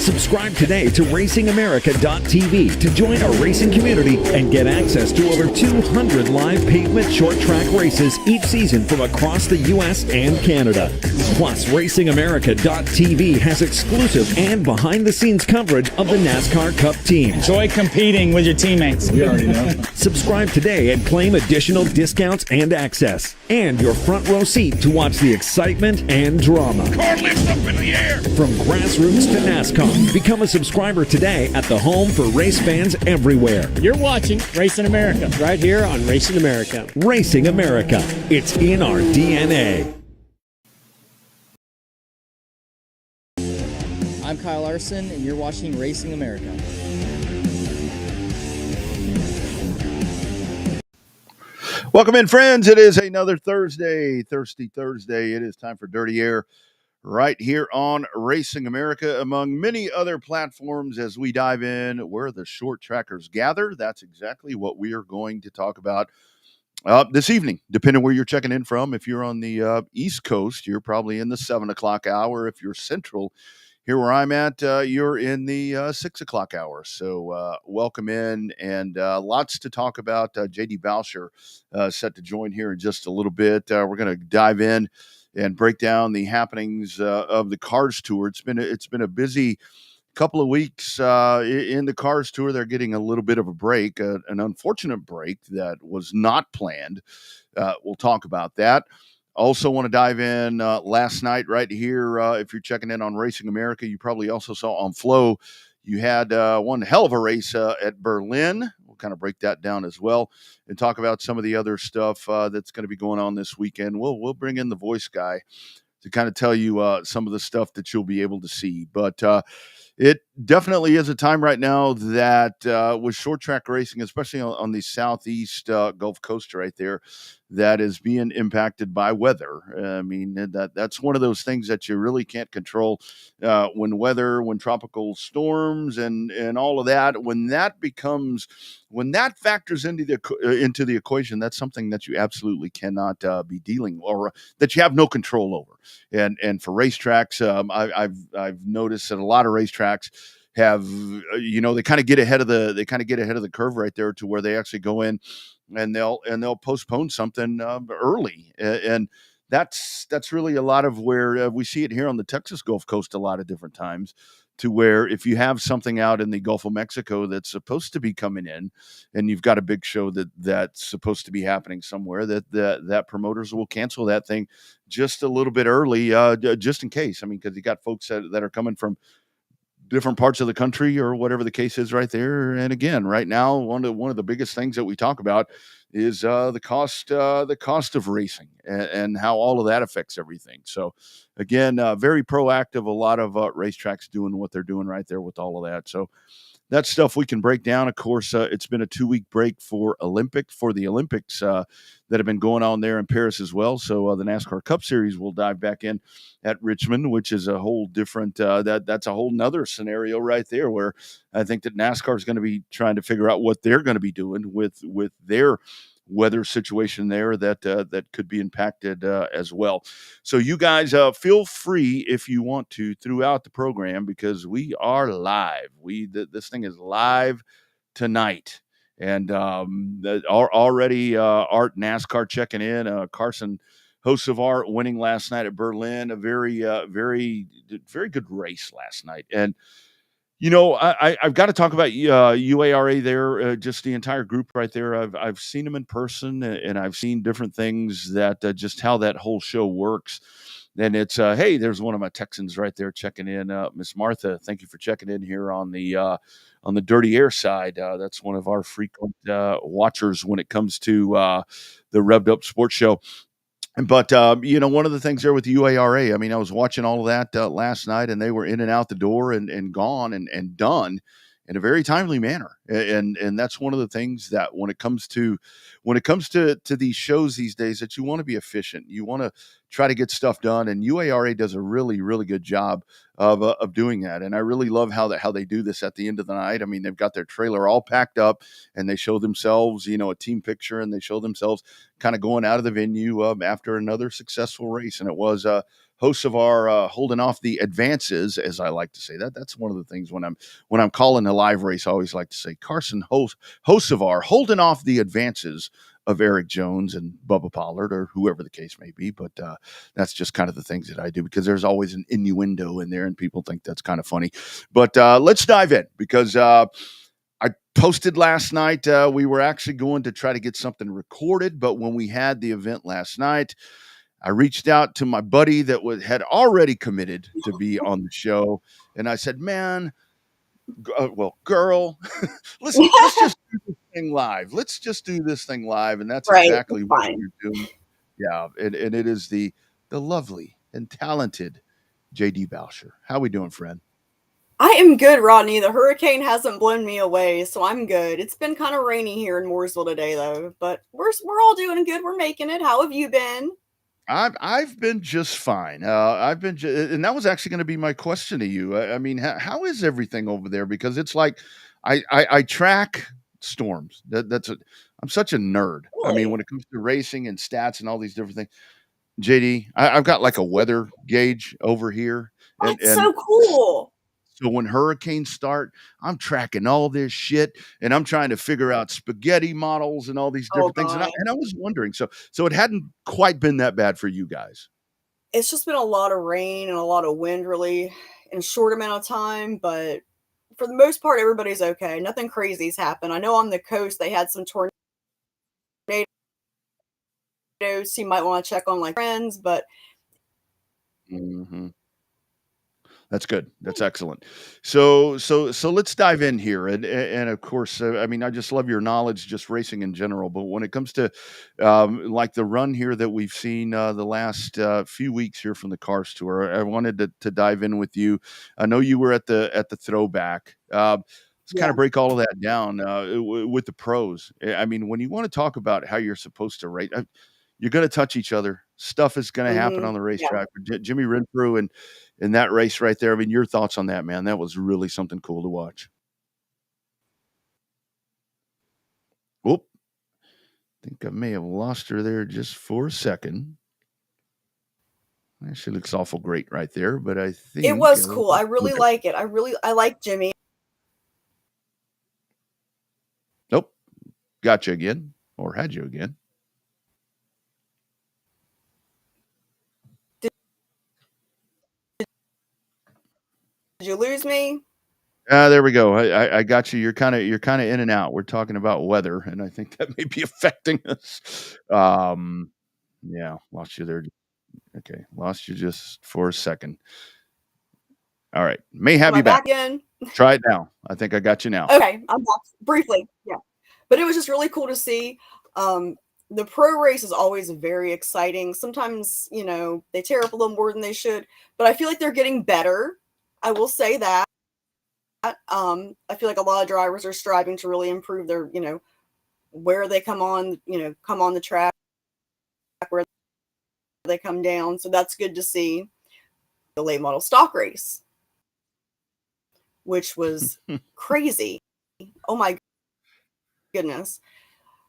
Subscribe today to RacingAmerica.tv to join our racing community and get access to over 200 live pavement short track races each season from across the U.S. and Canada. Plus, RacingAmerica.tv has exclusive and behind-the-scenes coverage of the NASCAR Cup team. Enjoy competing with your teammates. We already know. Subscribe today and claim additional discounts and access. And your front row seat to watch the excitement and drama. Car lifts up in the air. From grassroots to NASCAR, become a subscriber today at the home for race fans everywhere. You're watching Racing America right here on Racing America. Racing America. It's in our DNA. I'm Kyle Larson, and you're watching Racing America. Welcome in, friends. It is another Thursday, Thirsty Thursday. It is time for Dirty Air right here on Racing America, among many other platforms as we dive in where the short trackers gather. That's exactly what we are going to talk about this evening, depending where you're checking in from. If you're on the East Coast, you're probably in the 7 o'clock hour. If you're Central, here where I'm at, you're in the 6 o'clock hour. So welcome in, and lots to talk about. J.D. Bowsher set to join here in just a little bit. We're going to dive in and break down the happenings of the Cars Tour. It's been a busy couple of weeks in the Cars Tour. They're getting a little bit of a break, an unfortunate break that was not planned. We'll talk about that. Also want to dive in last night right here. If you're checking in on Racing America, you probably also saw on Flow, you had one hell of a race at Berlin. We'll kind of break that down as well and talk about some of the other stuff that's going to be going on this weekend. We'll bring in the voice guy to kind of tell you some of the stuff that you'll be able to see. But it definitely is a time right now that with short track racing, especially on the southeast Gulf Coast right there, that is being impacted by weather. I mean, that's one of those things that you really can't control when tropical storms and all of that, when that factors into the equation, that's something that you absolutely cannot be dealing or that you have no control over. And for racetracks, I've noticed that a lot of racetracks have, they kind of get ahead of the curve right there to where they actually go in and they'll postpone something early. And that's really a lot of where we see it here on the Texas Gulf Coast a lot of different times, to where if you have something out in the Gulf of Mexico that's supposed to be coming in and you've got a big show that's supposed to be happening somewhere, that promoters will cancel that thing just a little bit early, just in case. I mean, because you got folks that are coming from different parts of the country or whatever the case is right there. And again, right now, one of the biggest things that we talk about is the cost of racing and how all of that affects everything. So again, very proactive, a lot of racetracks doing what they're doing right there with all of that. So that's stuff we can break down. Of course, it's been a 2-week break for the Olympics that have been going on there in Paris as well. So the NASCAR Cup Series will dive back in at Richmond, which is a whole different, that's a whole nother scenario right there, where I think that NASCAR is going to be trying to figure out what they're going to be doing with their weather situation there that could be impacted as well. So you guys feel free if you want to throughout the program, because we are live. This thing is live tonight. And already Art NASCAR checking in. Carson, host of Art, winning last night at Berlin. A very, very, very good race last night. And I've got to talk about UARA there, just the entire group right there. I've seen them in person, and I've seen different things that just how that whole show works. And it's, hey, there's one of my Texans right there checking in. Miss Martha, thank you for checking in here on the Dirty Air side. That's one of our frequent watchers when it comes to the Revved Up Sports Show. But, one of the things there with the UARA, I mean, I was watching all of that last night, and they were in and out the door and gone and done in a very timely manner. And that's one of the things that when it comes to these shows these days, that you want to be efficient. You want to try to get stuff done. And UARA does a really, really good job of doing that. And I really love how they do this at the end of the night. I mean, they've got their trailer all packed up, and they show themselves, a team picture, and they show themselves kind of going out of the venue after another successful race. And it was hosts of our holding off the advances, as I like to say that. That's one of the things when I'm calling a live race, I always like to say Carson hosts of our holding off the advances of Eric Jones and Bubba Pollard or whoever the case may be. But that's just kind of the things that I do because there's always an innuendo in there and people think that's kind of funny. But let's dive in because I posted last night. We were actually going to try to get something recorded, but when we had the event last night, I reached out to my buddy that had already committed to be on the show. And I said, man, girl, let's just do this thing live. Let's just do this thing live. And that's exactly what you're doing. Yeah. And it is the lovely and talented JD Bowsher. How we doing, friend? I am good, Rodney. The hurricane hasn't blown me away, so I'm good. It's been kind of rainy here in Mooresville today, though, but we're all doing good. We're making it. How have you been? I've been just fine. And that was actually going to be my question to you. I mean, how is everything over there? Because it's like I track storms. I'm such a nerd. Really? I mean, when it comes to racing and stats and all these different things, JD, I've got like a weather gauge over here. That's so cool. So when hurricanes start, I'm tracking all this shit and I'm trying to figure out spaghetti models and all these different things. And I was wondering, so it hadn't quite been that bad for you guys. It's just been a lot of rain and a lot of wind really in a short amount of time. But for the most part, everybody's okay. Nothing crazy's happened. I know on the coast, they had some tornadoes. You might want to check on like friends, but That's good. That's excellent. So let's dive in here, and of course, I mean, I just love your knowledge, just racing in general. But when it comes to like the run here that we've seen the last few weeks here from the Cars Tour, I wanted to dive in with you. I know you were at the throwback. Let's kind of break all of that down with the pros. I mean, when you want to talk about how you're supposed to rate, you're going to touch each other. Stuff is going to happen on the racetrack. Jimmy Renfrew and in that race right there. I mean, your thoughts on that, man? That was really something cool to watch. Whoop. I think I may have lost her there just for a second. She looks awful great right there, but I think it was cool. I really like it. I like Jimmy. Nope. Got you again, or had you again. Did you lose me? There we go. I got you. You're kind of in and out. We're talking about weather, and I think that may be affecting us. Yeah, lost you there. Okay, lost you just for a second. All right, may have you back again. Try it now. I think I got you now. Okay, I'm back briefly. Yeah, but it was just really cool to see. The pro race is always very exciting. Sometimes, they tear up a little more than they should, but I feel like they're getting better. I will say that. I feel like a lot of drivers are striving to really improve their, where they come on the track, where they come down. So that's good to see. The late model stock race, which was crazy. Oh my goodness.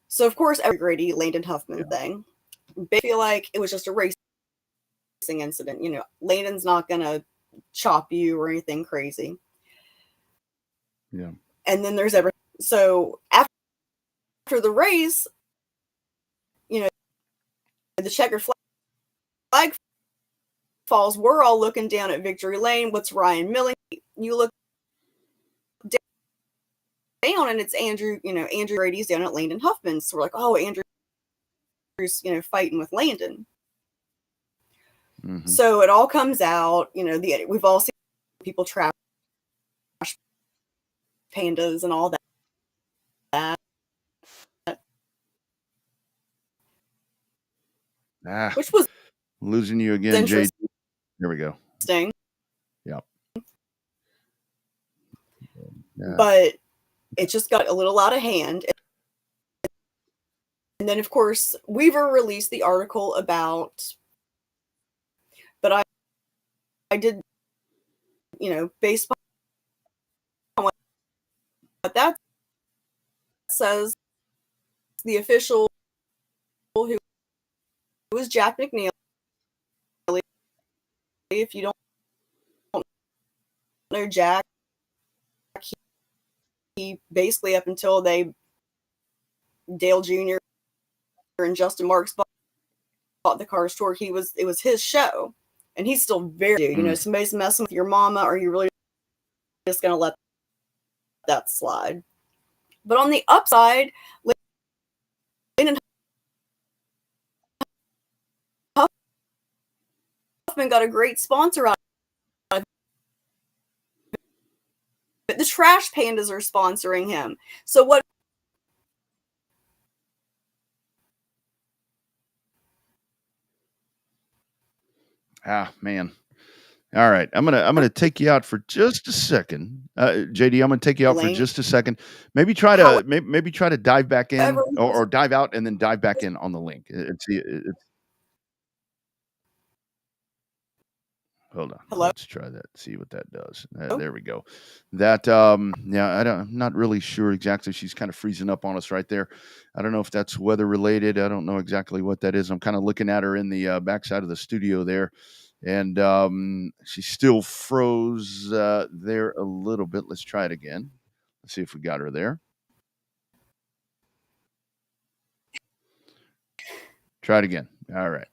So of course, every Grady Landon Huffman thing. I feel like it was just a racing incident. Landon's not gonna chop you or anything crazy. Yeah. And then there's everything. So after the race, the checkered flag falls. We're all looking down at Victory Lane. What's Ryan Milling? You look down and it's Andrew, Andrew Grady's down at Landon Huffman. So we're like, oh, Andrew's, fighting with Landon. So it all comes out, we've all seen people trash pandas and all that. Which was losing you again, JD. There we go. Yep. But it just got a little out of hand. And then, of course, Weaver released the article about, but I did, based on what that says, the official who was Jack McNeely if you don't know Jack, he basically up until Dale Jr. and Justin Marks bought the car store, it was his show, and he's still very, somebody's messing with your mama, are you really just going to let that slide? But on the upside, Lane and Huffman got a great sponsor out of it. But the Trash Pandas are sponsoring him. So what? Man. All right, I'm gonna take you out for just a second, JD. I'm gonna take you out for just a second. Maybe try to dive back in or dive out and then dive back in on the link. Hold on. Hello? Let's try that. See what that does. There we go. That I'm not really sure exactly. She's kind of freezing up on us right there. I don't know if that's weather related. I don't know exactly what that is. I'm kind of looking at her in the backside of the studio there. And she still froze there a little bit. Let's try it again. Let's see if we got her there. Try it again. All right.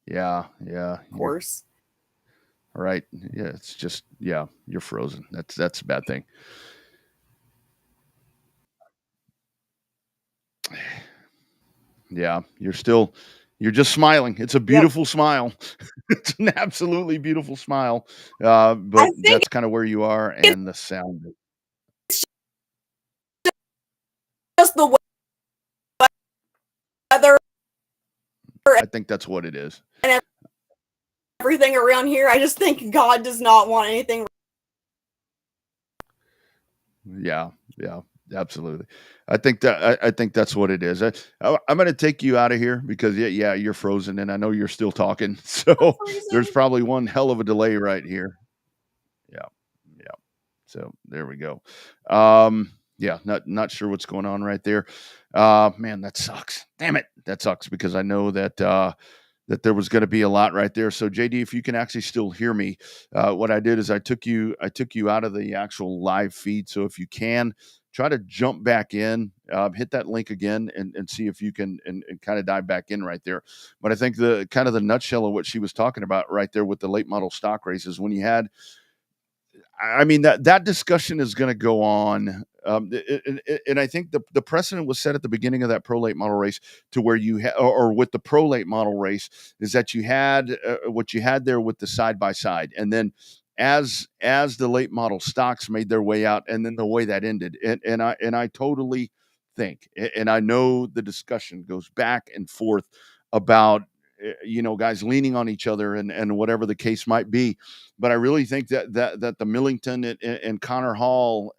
Yeah. Of course. All right. Yeah, it's just you're frozen. That's a bad thing. Yeah, you're just smiling. It's a beautiful smile. It's an absolutely beautiful smile. But that's kind of where you are and the sound. Just the weather. I think that's what it is. And everything around here. I just think God does not want anything. Yeah, absolutely. I think that's what it is. I'm going to take you out of here because you're frozen and I know you're still talking. So there's probably one hell of a delay right here. Yeah. So there we go. Not sure what's going on right there. Man, that sucks. Damn it. That sucks because I know that there was going to be a lot right there. So JD, if you can actually still hear me, what I did is I took you out of the actual live feed. So if you can try to jump back in, hit that link again and see if you can and kind of dive back in right there. But I think the kind of the nutshell of what she was talking about right there with the late model stock races, when you had, I mean, that discussion is going to go on. And I think the precedent was set at the beginning of that pro late model race to where you or with the pro late model race is that you had what you had there with the side by side. And then as the late model stocks made their way out and then the way that ended. And I totally think, and I know the discussion goes back and forth about, guys leaning on each other and whatever the case might be. But I really think that the Millington and Connor Hall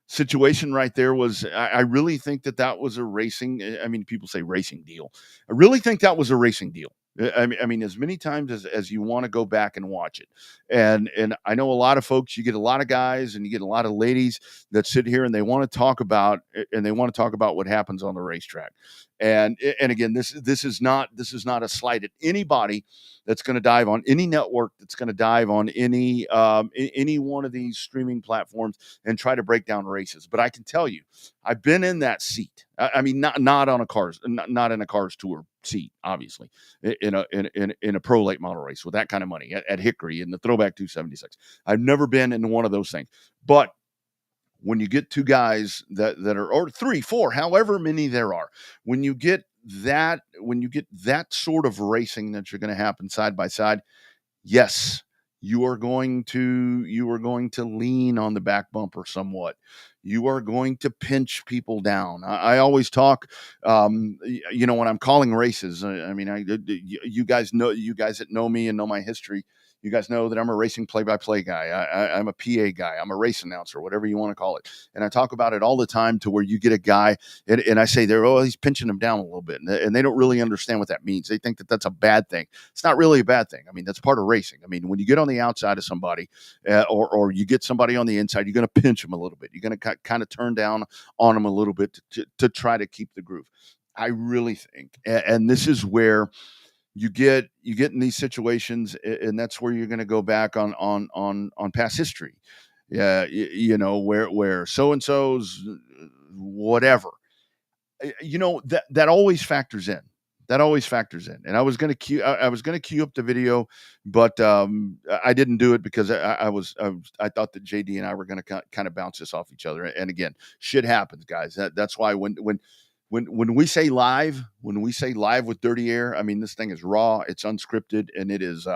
situation right there was, I really think that was a racing. I mean, people say racing deal. I really think that was a racing deal. I mean, as many times as you want to go back and watch it. And I know a lot of folks, you get a lot of guys and you get a lot of ladies that sit here and they want to talk about what happens on the racetrack. And again, this is not a slight at anybody that's going to dive on any network, that's going to dive on any one of these streaming platforms and try to break down races. But I can tell you, I've been in that seat. I mean, not on a cars, not in a cars tour seat, obviously, in a pro late model race with that kind of money at Hickory in the Throwback 276. I've never been in one of those things, but when you get two guys that are, or 3, 4, however many there are, when you get that sort of racing that you're going to happen side by side, yes, you are going to lean on the back bumper somewhat. You are going to pinch people down. I always talk, when I'm calling races. I mean, you guys that know me and know my history. You guys know that I'm a racing play-by-play guy. I'm a PA guy. I'm a race announcer, whatever you want to call it. And I talk about it all the time to where you get a guy and I say he's pinching them down a little bit. And they don't really understand what that means. They think that that's a bad thing. It's not really a bad thing. I mean, that's part of racing. I mean, when you get on the outside of somebody or you get somebody on the inside, you're going to pinch them a little bit. You're going to kind of turn down on them a little bit to try to keep the groove. I really think, and this is where you get in these situations, and that's where you're going to go back on past history. Yeah, where so and so's whatever. That always factors in. That always factors in. And I was going to queue up the video, but I didn't do it because I thought that JD and I were going to kind of bounce this off each other. And again, shit happens, guys. That's why when we say live, with Dirty Air, I mean, this thing is raw, it's unscripted, and it is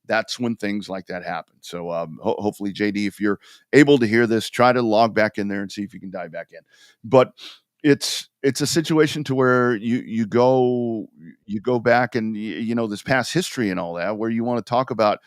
that's when things like that happen. So hopefully, JD, if you're able to hear this, try to log back in there and see if you can dive back in. But it's a situation to where you go back and this past history and all that, where you want to talk about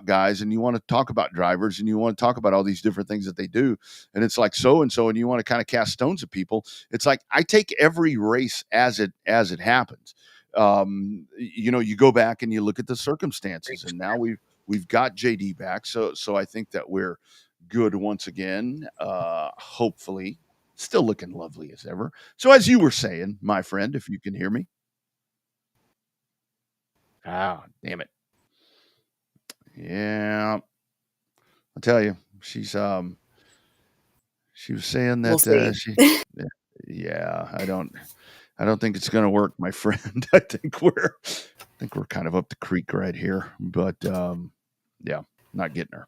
guys, and you want to talk about drivers, and you want to talk about all these different things that they do, and it's like so and so, and you want to kind of cast stones at people. It's like I take every race as it happens. You go back and you look at the circumstances, and now we've got JD back, so I think that we're good once again. Hopefully. Still looking lovely as ever. So as you were saying, my friend, if you can hear me. Ah, damn it. Yeah. I'll tell you, she was saying that yeah, I don't think it's going to work, my friend. I think we're kind of up the creek right here, but yeah, not getting her.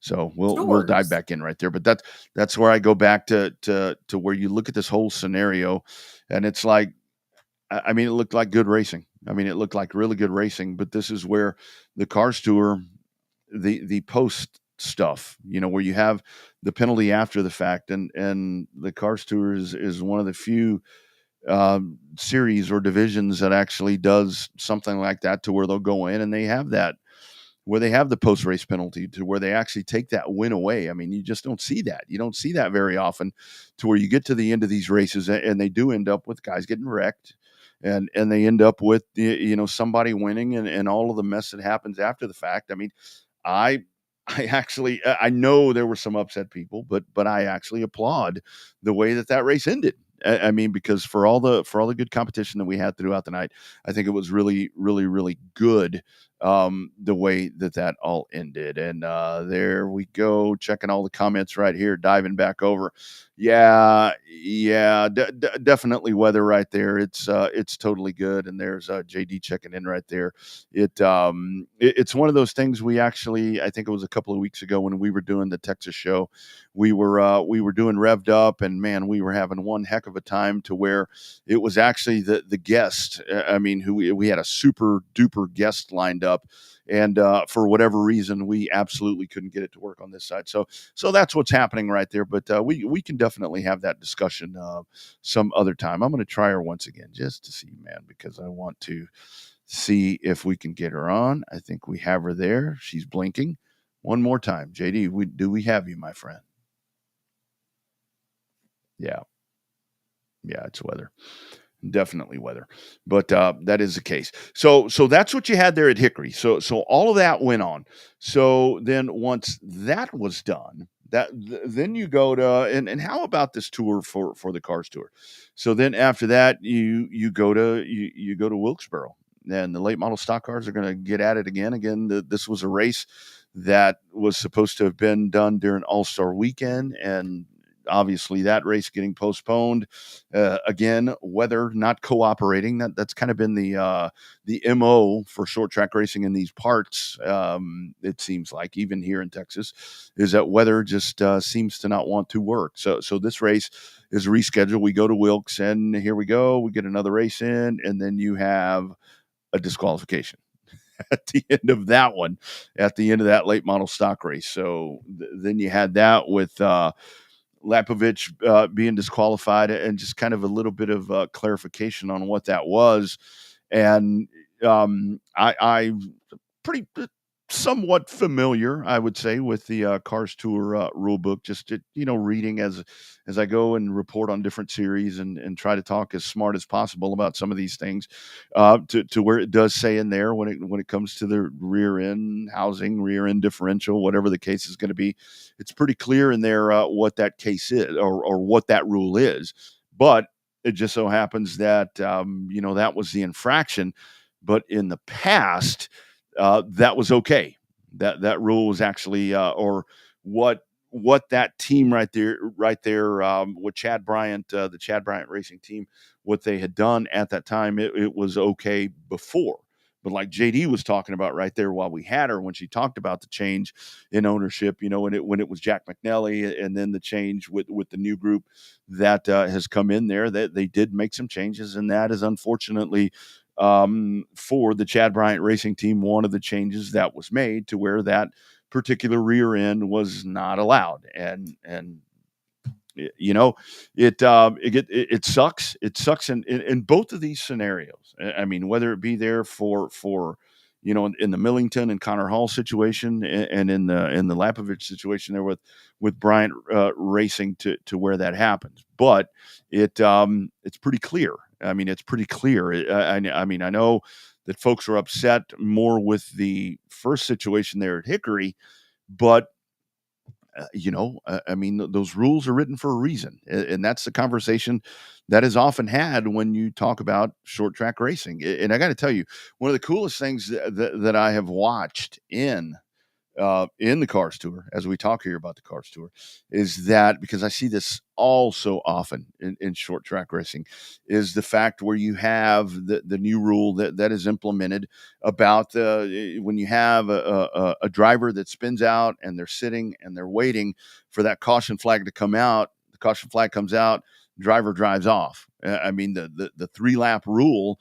So we'll dive back in right there. But that's where I go back to where you look at this whole scenario, and it's like, I mean, it looked like good racing. I mean, it looked like really good racing. But this is where the Cars Tour, the post stuff, where you have the penalty after the fact, and the Cars Tour is one of the few series or divisions that actually does something like that, to where they'll go in and they have that, where they have the post-race penalty, to where they actually take that win away. I mean, you just don't see that. You don't see that very often, to where you get to the end of these races and they do end up with guys getting wrecked, and they end up with, somebody winning, and all of the mess that happens after the fact. I mean, I actually, I know there were some upset people, but I actually applaud the way that race ended. I mean, because for all the good competition that we had throughout the night, I think it was really, really, really good, the way that all ended. And there we go, checking all the comments right here, diving back over. Yeah, definitely weather right there. It's totally good. And there's JD checking in right there. It's one of those things. We actually, I think it was a couple of weeks ago when we were doing the Texas show, we were doing Revved Up, and man, we were having one heck of a time, to where it was actually the guest. I mean, who we had a super duper guest lined up, and for whatever reason, we absolutely couldn't get it to work on this side. So that's what's happening right there. But we can definitely have that discussion some other time. I'm going to try her once again just to see, man, because I want to see if we can get her on. I think we have her there. She's blinking. One more time, JD. Do we have you, my friend? Yeah, it's weather. Definitely weather, but that is the case. So that's what you had there at Hickory. So all of that went on. So then once that was done, then you go to, and how about this tour for the Cars Tour? So then after that, you go to Wilkesboro, and the late model stock cars are going to get at it again. This was a race that was supposed to have been done during All-Star Weekend, and obviously that race getting postponed. Again, weather not cooperating. That's kind of been the MO for short track racing in these parts. It seems like, even here in Texas, is that weather just seems to not want to work. So this race is rescheduled. We go to Wilkes, and here we go. We get another race in, and then you have a disqualification at the end of that one, at the end of that late model stock race. So then you had that with Lapovich being disqualified, and just kind of a little bit of clarification on what that was. And I pretty somewhat familiar, I would say, with the Cars Tour rule book, just reading as I go and report on different series, and try to talk as smart as possible about some of these things, to where it does say in there, when it comes to the rear end housing, rear end differential, whatever the case is going to be, it's pretty clear in there what that case is, or what that rule is. But it just so happens that, that was the infraction. But in the past, that was okay. That rule was actually, or what that team right there, with Chad Bryant, the Chad Bryant Racing team, what they had done at that time, it was okay before. But like JD was talking about right there while we had her, when she talked about the change in ownership, when it was Jack McNally, and then the change with the new group that has come in there, that they did make some changes, and that is unfortunately, for the Chad Bryant Racing team, one of the changes that was made to where that particular rear end was not allowed. And it sucks. It sucks in both of these scenarios. I mean, whether it be there for in the Millington and Connor Hall situation, and in the Lapovich situation there with Bryant Racing, to where that happens. But it's pretty clear. I mean, it's pretty clear. I mean, I know that folks are upset more with the first situation there at Hickory, but I mean, those rules are written for a reason, and that's the conversation that is often had when you talk about short track racing. And I got to tell you, one of the coolest things that I have watched in the Cars Tour, as we talk here about the Cars Tour, is that, because I see this all so often in short track racing, is the fact where you have the new rule that is implemented about when you have a driver that spins out and they're sitting and they're waiting for that caution flag to come out. The caution flag comes out, driver drives off. I mean, the 3-lap rule,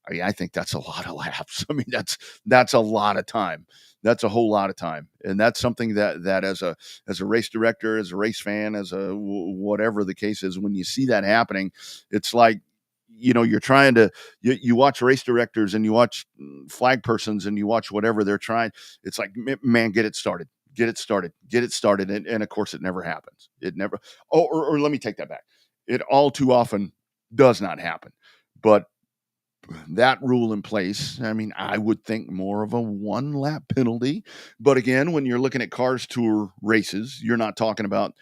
I think that's a lot of laps. I mean, that's a lot of time. That's a whole lot of time. And that's something that as a race director, as a race fan, as a whatever the case is, when you see that happening, it's like, you're trying to, you watch race directors and you watch flag persons and you watch whatever they're trying. It's like, man, get it started. And of course it never happens. It never, or let me take that back. It all too often does not happen. But that rule in place, I mean, I would think more of a 1-lap penalty. But again, when you're looking at Cars Tour races, you're not talking about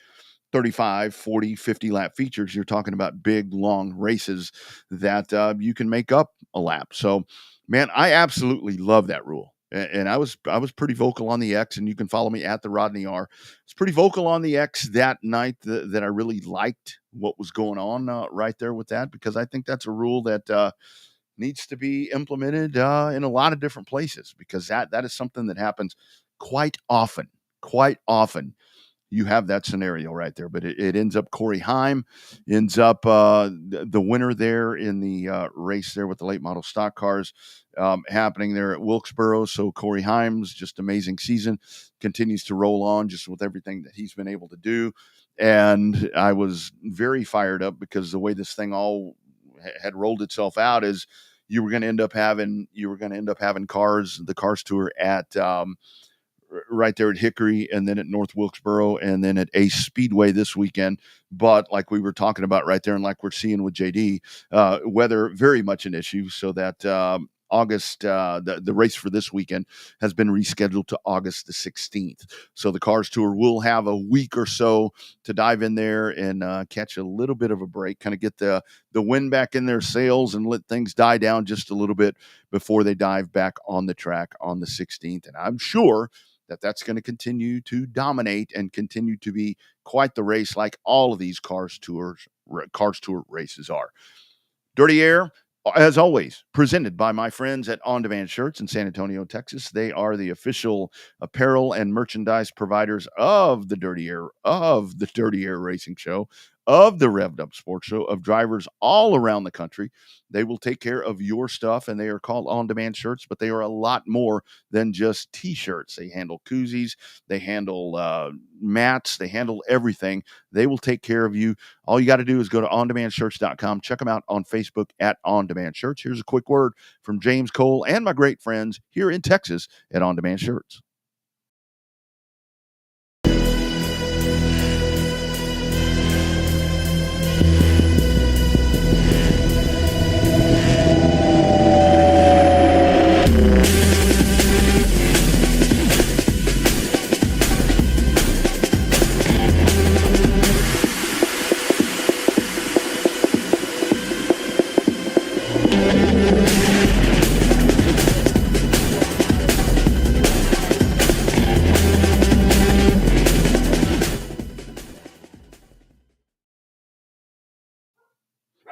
35, 40, 50-lap features. You're talking about big, long races that you can make up a lap. So, man, I absolutely love that rule. And I was pretty vocal on the X, and you can follow me at the Rodney R. It's pretty vocal on the X that night that I really liked what was going on right there with that, because I think that's a rule that needs to be implemented in a lot of different places, because that is something that happens quite often. You have that scenario right there, but it ends up Corey Heim ends up the winner there in the race there with the late model stock cars happening there at Wilkesboro. So Corey Heim's just amazing season, continues to roll on just with everything that he's been able to do. And I was very fired up, because the way this thing all had rolled itself out is you were going to end up having the Cars Tour at right there at Hickory, and then at North Wilkesboro, and then at Ace Speedway this weekend. But like we were talking about right there, and like we're seeing with JD, weather very much an issue, so that August, the race for this weekend has been rescheduled to August the 16th. So the Cars Tour will have a week or so to dive in there and catch a little bit of a break, kind of get the wind back in their sails and let things die down just a little bit before they dive back on the track on the 16th. And I'm sure that's going to continue to dominate and continue to be quite the race, like all of these Cars Tour races are. Dirty Air, as always, presented by my friends at On Demand Shirts in San Antonio, Texas. They are the official apparel and merchandise providers of the Dirty Air Racing Show, of the Revved Up Sports Show, of drivers all around the country. They will take care of your stuff, and they are called On Demand Shirts, but they are a lot more than just T-shirts. They handle koozies, they handle mats, they handle everything. They will take care of you. All you got to do is go to ondemandshirts.com. Check them out on Facebook at On Demand Shirts. Here's a quick word from James Cole and my great friends here in Texas at On Demand Shirts.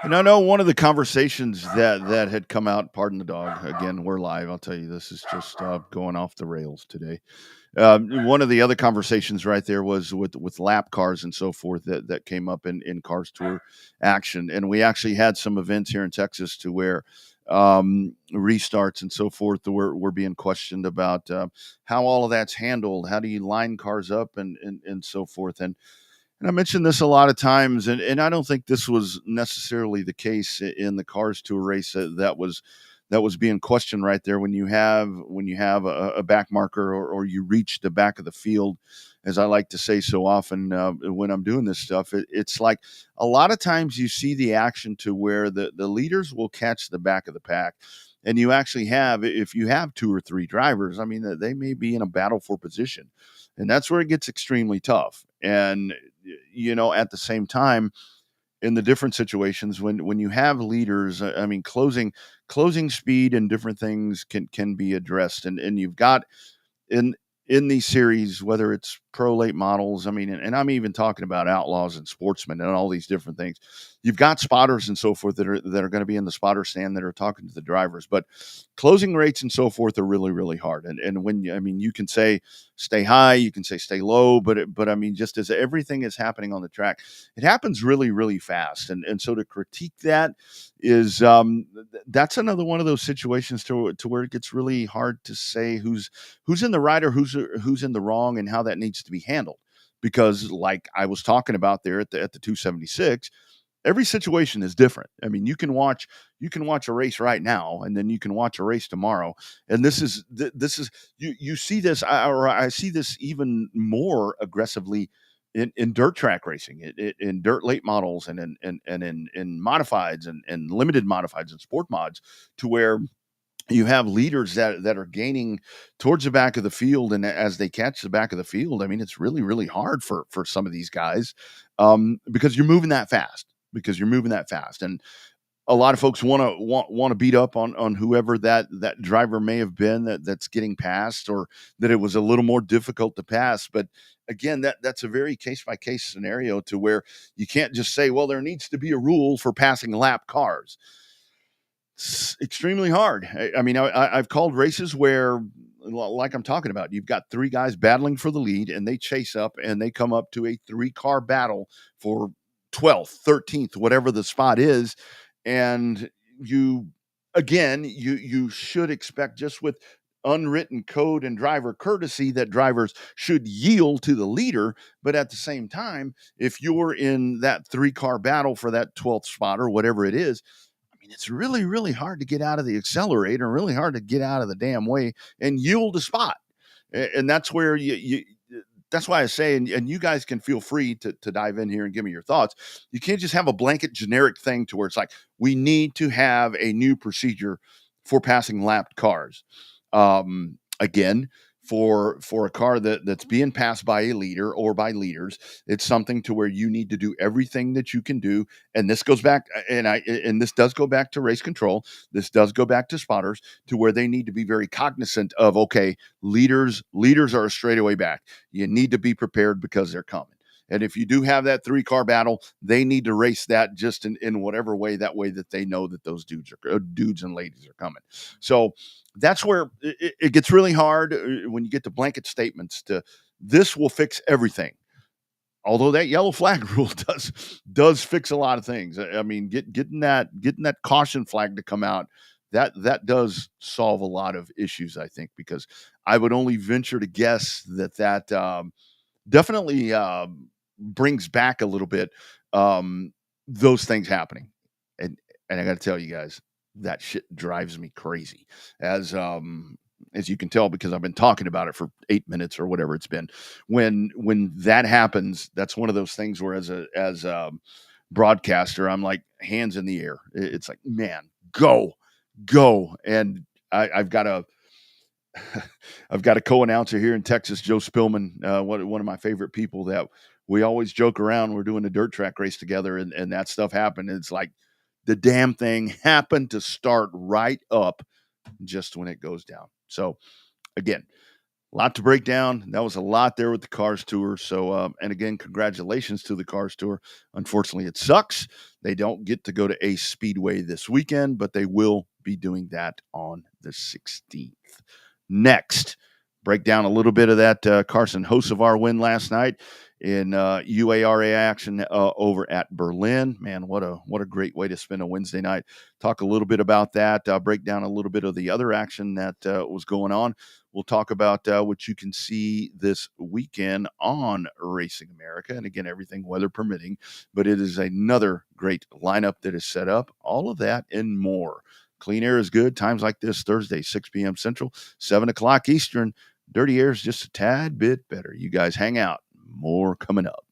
And I know one of the conversations that had come out, pardon the dog, again, we're live. I'll tell you, this is just going off the rails today. One of the other conversations right there was with lap cars and so forth that came up in Cars Tour action. And we actually had some events here in Texas to where restarts and so forth were being questioned about how all of that's handled. How do you line cars up and so forth? And I mentioned this a lot of times, and I don't think this was necessarily the case in the Cars Tour race that was being questioned right there. When you have a back marker or you reach the back of the field, as I like to say so often when I'm doing this stuff, it's like a lot of times you see the action to where the leaders will catch the back of the pack. And you actually have, if you have two or three drivers, I mean, they may be in a battle for position. And that's where it gets extremely tough. And at the same time, in the different situations when you have leaders, I mean, closing speed and different things can be addressed, and you've got in these series, whether it's pro late models, I mean, and I'm even talking about outlaws and sportsmen and all these different things. You've got spotters and so forth that are going to be in the spotter stand that are talking to the drivers, but closing rates and so forth are really, really hard. And when you can say stay high, you can say stay low, but I mean, just as everything is happening on the track, it happens really, really fast. And so to critique that is that's another one of those situations to where it gets really hard to say who's in the right or who's in the wrong and how that needs to be handled. Because like I was talking about there at the 276, every situation is different. I mean, you can watch a race right now, and then you can watch a race tomorrow. And this is you see this, I see this even more aggressively in dirt track racing, in dirt late models, and in modifieds and limited modifieds and sport mods, to where you have leaders that are gaining towards the back of the field, and as they catch the back of the field, I mean, it's really, really hard for some of these guys because you're moving that fast. And a lot of folks want to beat up on whoever that driver may have been that's getting passed, or that it was a little more difficult to pass. But again, that's a very case by case scenario, to where you can't just say, well, there needs to be a rule for passing lap cars. It's extremely hard. I mean, I've called races where, like I'm talking about, you've got three guys battling for the lead, and they chase up and they come up to a 3-car battle for 12th, 13th, whatever the spot is. And you should expect, just with unwritten code and driver courtesy, that drivers should yield to the leader. But at the same time, if you're in that 3-car battle for that 12th spot or whatever it is, it's really, really hard to get out of the accelerator, really hard to get out of the damn way and yield a spot. And that's where that's why I say, and you guys can feel free to dive in here and give me your thoughts. You can't just have a blanket generic thing to where it's like, we need to have a new procedure for passing lapped cars. Again, for a car that's being passed by a leader or by leaders, it's something to where you need to do everything that you can do. And this goes back, and this does go back to race control. This does go back to spotters, to where they need to be very cognizant of, okay, leaders are a straightaway back. You need to be prepared because they're coming. And if you do have that 3-car battle, they need to race that just in whatever way, that way that they know that those dudes and ladies are coming. So that's where it gets really hard when you get to blanket statements to this will fix everything. Although that yellow flag rule does fix a lot of things. I mean, getting that caution flag to come out, that does solve a lot of issues, I think, because I would only venture to guess that definitely brings back a little bit those things happening. And I got to tell you guys, that shit drives me crazy, as you can tell, because I've been talking about it for 8 minutes or whatever it's been. When that happens, that's one of those things where as a broadcaster, I'm hands in the air. It's like, man, go. And I've got a co-announcer here in Texas, Joe Spillman, one of my favorite people, that we always joke around. We're doing a dirt track race together, and that stuff happened. It's like the damn thing happened to start right up just when it goes down. So again, A lot to break down. That was a lot there with the Cars Tour. So, and again, congratulations to the Cars Tour. Unfortunately, it sucks. They don't get to go to Ace Speedway this weekend, but they will be doing that on the 16th. Next, break down a little bit of that Carson Hocevar win last night in UARA action over at Berlin. Man, what a great way to spend a Wednesday night. Talk a little bit about that. Break down a little bit of the other action that was going on. We'll talk about what you can see this weekend on Racing America. And again, everything weather permitting, but it is another great lineup that is set up. All of that and more. Clean air is good. Times like this, Thursday, 6 p.m. Central, 7 o'clock Eastern. Dirty air is just a tad bit better. You guys hang out. More coming up.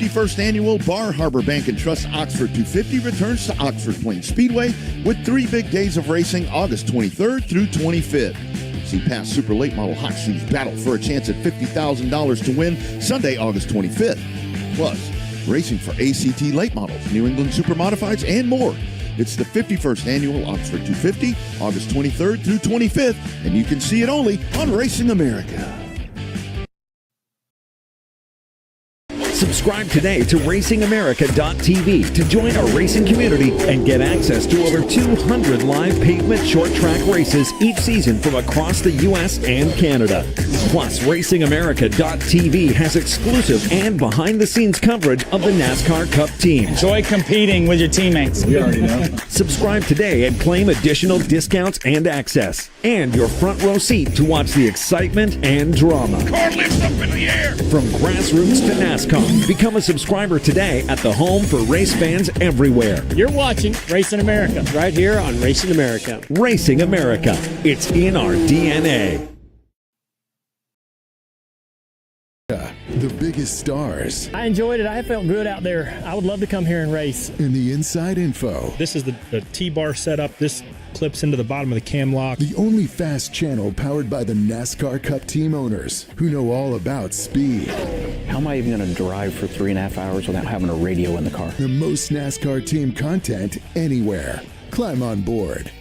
51st Annual Bar Harbor Bank and Trust Oxford 250 returns to Oxford Plains Speedway with 3 big days of racing August 23rd through 25th. See past Super Late Model Hot Shoes battle for a chance at $50,000 to win Sunday, August 25th. Plus, racing for ACT Late Models, New England Super Modifieds, and more. It's the 51st Annual Oxford 250, August 23rd through 25th, and you can see it only on Racing America. Subscribe today to RacingAmerica.tv to join our racing community and get access to over 200 live pavement short track races each season from across the U.S. and Canada. Plus, RacingAmerica.tv has exclusive and behind-the-scenes coverage of the NASCAR Cup teams. Enjoy competing with your teammates. We already know. Subscribe today and claim additional discounts and access. And your front row seat to watch the excitement and drama. Car lifts up in the air. From grassroots to NASCAR, become a subscriber today at the home for race fans everywhere. You're watching Racing America right here on Racing America. Racing America. It's in our DNA. The biggest stars I enjoyed it. I felt good out there. I would love to come here and race. and the inside info. This is the T-bar setup. This clips into the bottom of the cam lock. The only fast channel powered by the NASCAR Cup team owners who know all about speed. How am I even going to drive for 3.5 hours without having a radio in the car? The most NASCAR team content anywhere. Climb on board.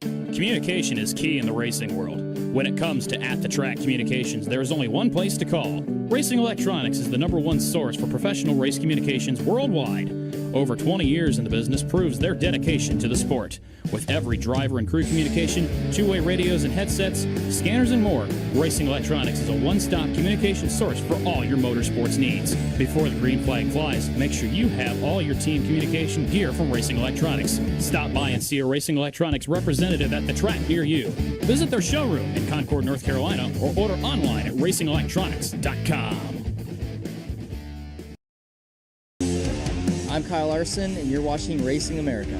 Communication is key in the racing world. When it comes to at-the-track communications, there is only one place to call. Racing Electronics is the #1 source for professional race communications worldwide. Over 20 years in the business proves their dedication to the sport. With every driver and crew communication, two-way radios and headsets, scanners and more, Racing Electronics is a one-stop communication source for all your motorsports needs. Before the green flag flies, make sure you have all your team communication gear from Racing Electronics. Stop by and see a Racing Electronics representative at the track near you. Visit their showroom in Concord, North Carolina, or order online at racingelectronics.com. I'm Kyle Larson, and you're watching Racing America.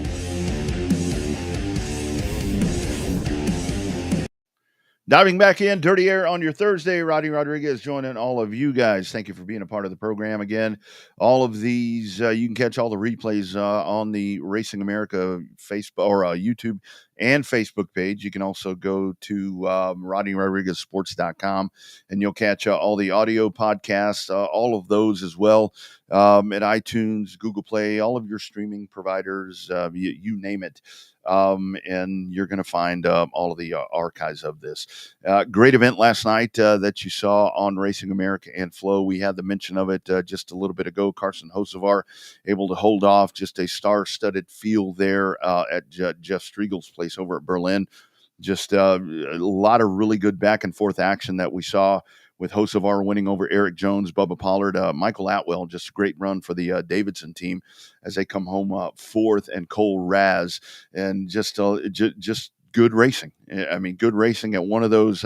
Diving back in, Dirty Air on your Thursday. Rodney Rodriguez joining all of you guys. Thank you for being a part of the program. Again, all of these, you can catch all the replays on the Racing America Facebook or YouTube and Facebook page. You can also go to RodneyRodriguezSports.com and you'll catch all the audio podcasts, all of those as well, at iTunes, Google Play, all of your streaming providers, you name it. And you're going to find all of the archives of this. Great event last night that you saw on Racing America and Flow. We had the mention of it just a little bit ago. Carson Hocevar able to hold off just a star-studded field there at Jeff Striegel's place over at Berlin. Just a lot of really good back-and-forth action that we saw with Hocevar winning over Eric Jones, Bubba Pollard, Michael Atwell, just a great run for the Davidson team as they come home fourth, and Cole Raz, and just good racing. I mean, good racing at one of those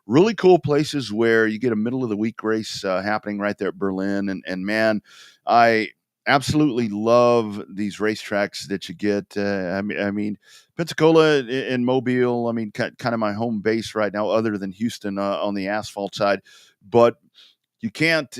really cool places where you get a middle-of-the-week race happening right there at Berlin. And man, I absolutely love these racetracks that you get. I mean, Pensacola and Mobile, I mean, kind of my home base right now, other than Houston on the asphalt side. But you can't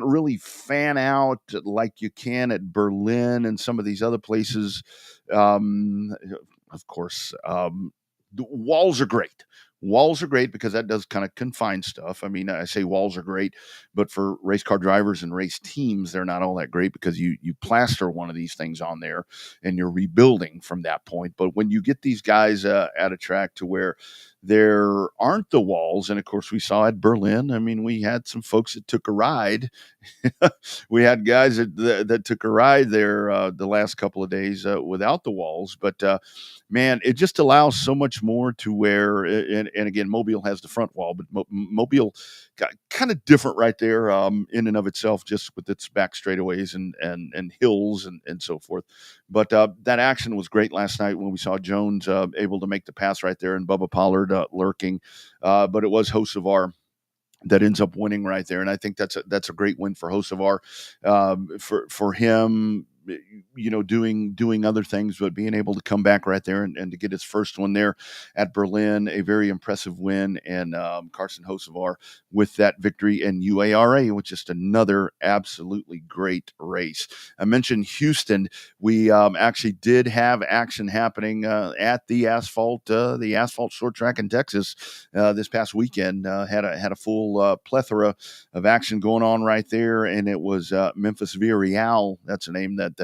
really fan out like you can at Berlin and some of these other places. Of course, the walls are great. Walls are great because that does kind of confine stuff. I mean, I say walls are great, but for race car drivers and race teams, they're not all that great because you plaster one of these things on there and you're rebuilding from that point. But when you get these guys at a track to where there aren't the walls, and of course we saw at Berlin, I mean, we had some folks that took a ride. We had guys that took a ride there the last couple of days without the walls, but man, it just allows so much more to where, and again, Mobile has the front wall, but Mobile got kind of different right there in and of itself, just with its back straightaways and hills and so forth. But that action was great last night when we saw Jones able to make the pass right there and Bubba Pollard lurking. But it was Hocevar that ends up winning right there, and I think that's a great win for Hocevar, for him, doing other things, but being able to come back right there and to get his first one there at Berlin, a very impressive win, and Carson Hocevar with that victory, and UARA, which is just another absolutely great race. I mentioned Houston. We actually did have action happening at the asphalt short track in Texas this past weekend. Had a full plethora of action going on right there, and it was Memphis Villarreal. That's a name that's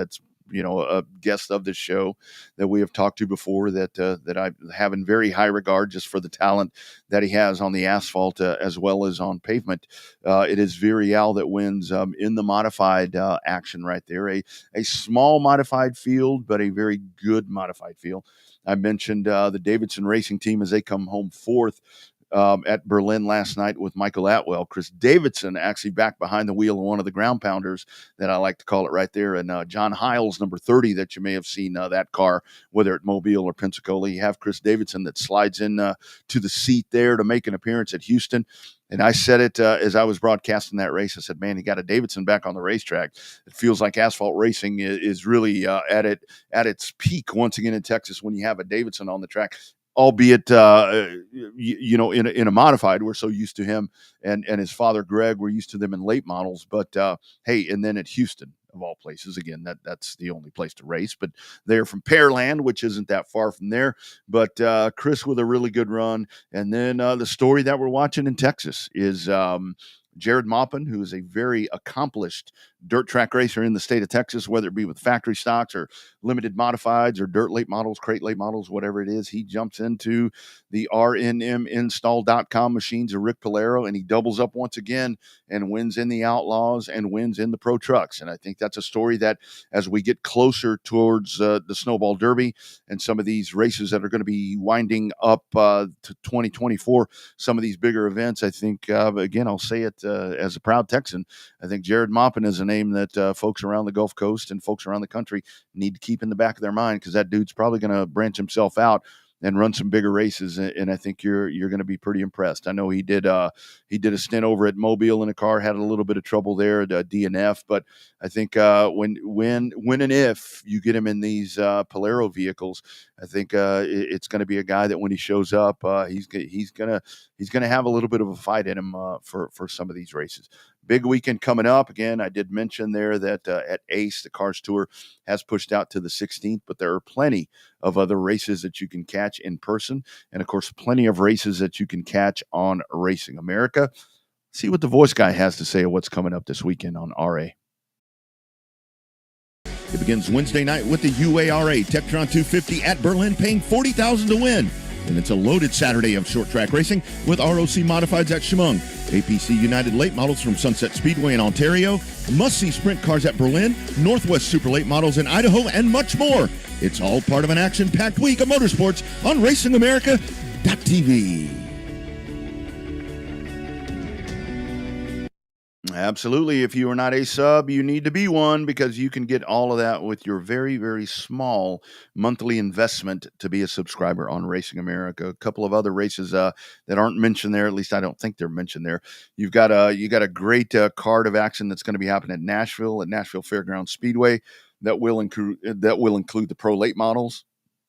a guest of this show that we have talked to before, that I have in very high regard just for the talent that he has on the asphalt as well as on pavement. It is Villarreal that wins in the modified action right there. A small modified field, but a very good modified field. I mentioned the Davidson Racing Team as they come home fourth at Berlin last night with Michael Atwell. Chris Davidson actually back behind the wheel of one of the ground pounders that I like to call it right there. And John Hiles, number 30, that you may have seen that car, whether at Mobile or Pensacola. You have Chris Davidson that slides in to the seat there to make an appearance at Houston. And I said it as I was broadcasting that race. I said, man, you got a Davidson back on the racetrack. It feels like asphalt racing is really at its peak once again in Texas when you have a Davidson on the track, albeit, in a modified. We're so used to him and his father, Greg, we're used to them in late models. But, hey, and then at Houston, of all places, again, that's the only place to race. But they're from Pearland, which isn't that far from there. But Chris with a really good run. And then the story that we're watching in Texas is Jared Maupin, who is a very accomplished dirt track racer in the state of Texas, whether it be with factory stocks or limited modifieds or dirt late models, crate late models, whatever it is. He jumps into the rnminstall.com machines of Rick Polero, and he doubles up once again and wins in the Outlaws and wins in the Pro Trucks. And I think that's a story that as we get closer towards the Snowball Derby and some of these races that are going to be winding up to 2024, some of these bigger events, I think, again, I'll say it as a proud Texan, I think Jared Maupin is a name that folks around the Gulf Coast and folks around the country need to keep in the back of their mind, because that dude's probably going to branch himself out and run some bigger races, and I think you're going to be pretty impressed. I know he did a stint over at Mobile in a car, had a little bit of trouble there at DNF, but I think when and if you get him in these Polero vehicles, I think it's going to be a guy that when he shows up, he's going to have a little bit of a fight in him for some of these races. Big weekend coming up. Again, I did mention there that at ACE, the Cars Tour has pushed out to the 16th, but there are plenty of other races that you can catch in person. And, of course, plenty of races that you can catch on Racing America. See what the voice guy has to say of what's coming up this weekend on RA. It begins Wednesday night with the UARA Tektron 250 at Berlin, paying $40,000 to win. And it's a loaded Saturday of short track racing with ROC Modifieds at Chemung, APC United late models from Sunset Speedway in Ontario, must-see sprint cars at Berlin, Northwest Super late models in Idaho, and much more. It's all part of an action-packed week of motorsports on RacingAmerica.tv. Absolutely. If you are not a sub, you need to be one, because you can get all of that with your very, very small monthly investment to be a subscriber on Racing America. A couple of other races that aren't mentioned there. At least I don't think they're mentioned there. You got a great card of action that's going to be happening at Nashville Fairgrounds Speedway that will include the pro late models.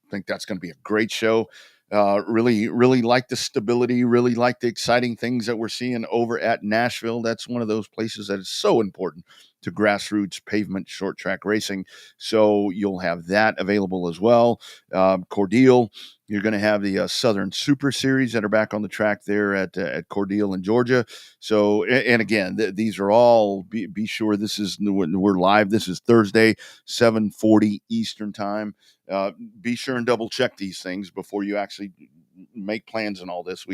I think that's going to be a great show. Really like the stability, really like the exciting things that we're seeing over at Nashville. That's one of those places that is so important to grassroots pavement short track racing. So you'll have that available as well. Cordele, you're going to have the Southern Super Series that are back on the track there at Cordele in Georgia. So, and again, these are all, be sure this is, we're live. This is Thursday, 7:40 Eastern time. Be sure and double check these things before you actually make plans and all this.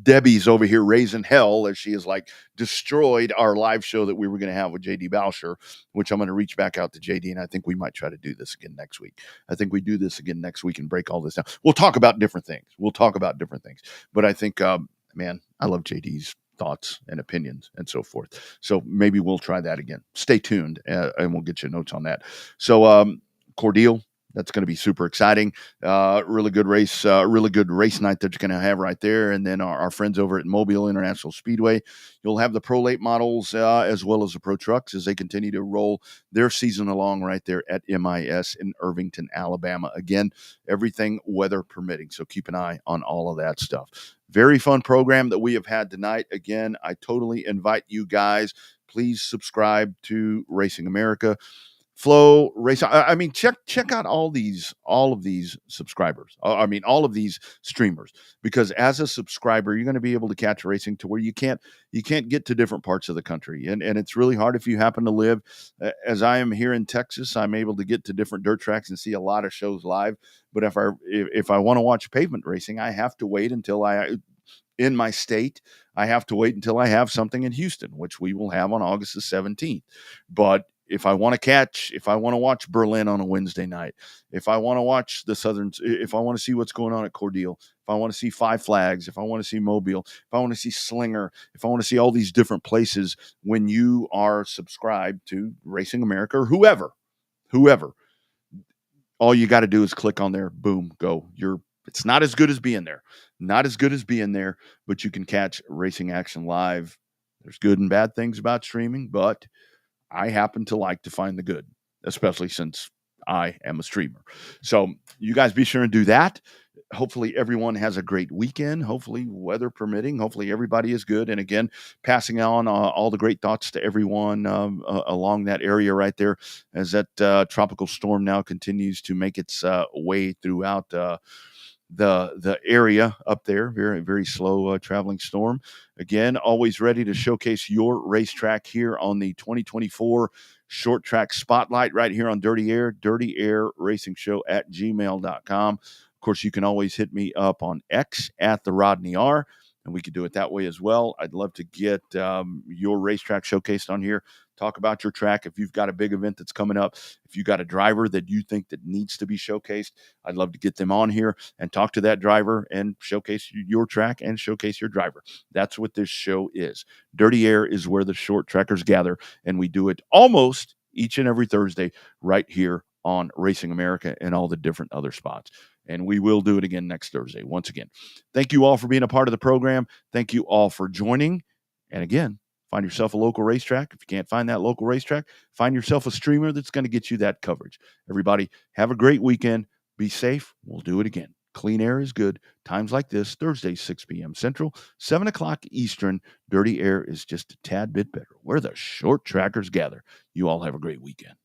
Debbie's over here raising hell as she has like destroyed our live show that we were going to have with JD Bowsher, which I'm going to reach back out to JD, and I think we might try to do this again next week. I think we do this again next week and break all this down. We'll talk about different things. But I think, man, I love JD's thoughts and opinions and so forth. So maybe we'll try that again. Stay tuned, and we'll get you notes on that. So Cordele, that's going to be super exciting. Really good race night that you're going to have right there. And then our friends over at Mobile International Speedway, you'll have the Pro Late models as well as the Pro Trucks as they continue to roll their season along right there at MIS in Irvington, Alabama. Again, everything weather permitting. So keep an eye on all of that stuff. Very fun program that we have had tonight. Again, I totally invite you guys, please subscribe to Racing America. Flow Race. I mean, check out all of these subscribers. I mean, all of these streamers, because as a subscriber, you're going to be able to catch racing to where you can't get to different parts of the country. And it's really hard if you happen to live, as I am here in Texas, I'm able to get to different dirt tracks and see a lot of shows live. But if I want to watch pavement racing, I have to wait until in my state, I have to wait until I have something in Houston, which we will have on August the 17th. But if I want to watch Berlin on a Wednesday night, if I want to watch the Southern, if I want to see what's going on at Cordele, if I want to see Five Flags, if I want to see Mobile, if I want to see Slinger, if I want to see all these different places, when you are subscribed to Racing America or whoever, all you got to do is click on there, boom, go. It's not as good as being there, but you can catch racing action live. There's good and bad things about streaming, but I happen to like to find the good, especially since I am a streamer. So you guys be sure and do that. Hopefully everyone has a great weekend. Hopefully weather permitting. Hopefully everybody is good. And again, passing on all the great thoughts to everyone along that area right there as that tropical storm now continues to make its way throughout the area up there. Very, very slow traveling storm. Again, always ready to showcase your racetrack here on the 2024 Short Track Spotlight right here on Dirty Air Racing Show at gmail.com. Of course, you can always hit me up on X at the Rodney R, and we could do it that way as well. I'd love to get your racetrack showcased on here. Talk about your track. If you've got a big event that's coming up, if you got a driver that you think that needs to be showcased, I'd love to get them on here and talk to that driver and showcase your track and showcase your driver. That's what this show is. Dirty Air is where the short trackers gather, and we do it almost each and every Thursday right here on Racing America and all the different other spots. And we will do it again next Thursday. Once again, thank you all for being a part of the program. Thank you all for joining. And again, find yourself a local racetrack. If you can't find that local racetrack, find yourself a streamer that's going to get you that coverage. Everybody, have a great weekend. Be safe. We'll do it again. Clean air is good. Times like this, Thursday, 6 p.m. Central, 7 o'clock Eastern. Dirty Air is just a tad bit better. Where the short trackers gather. You all have a great weekend.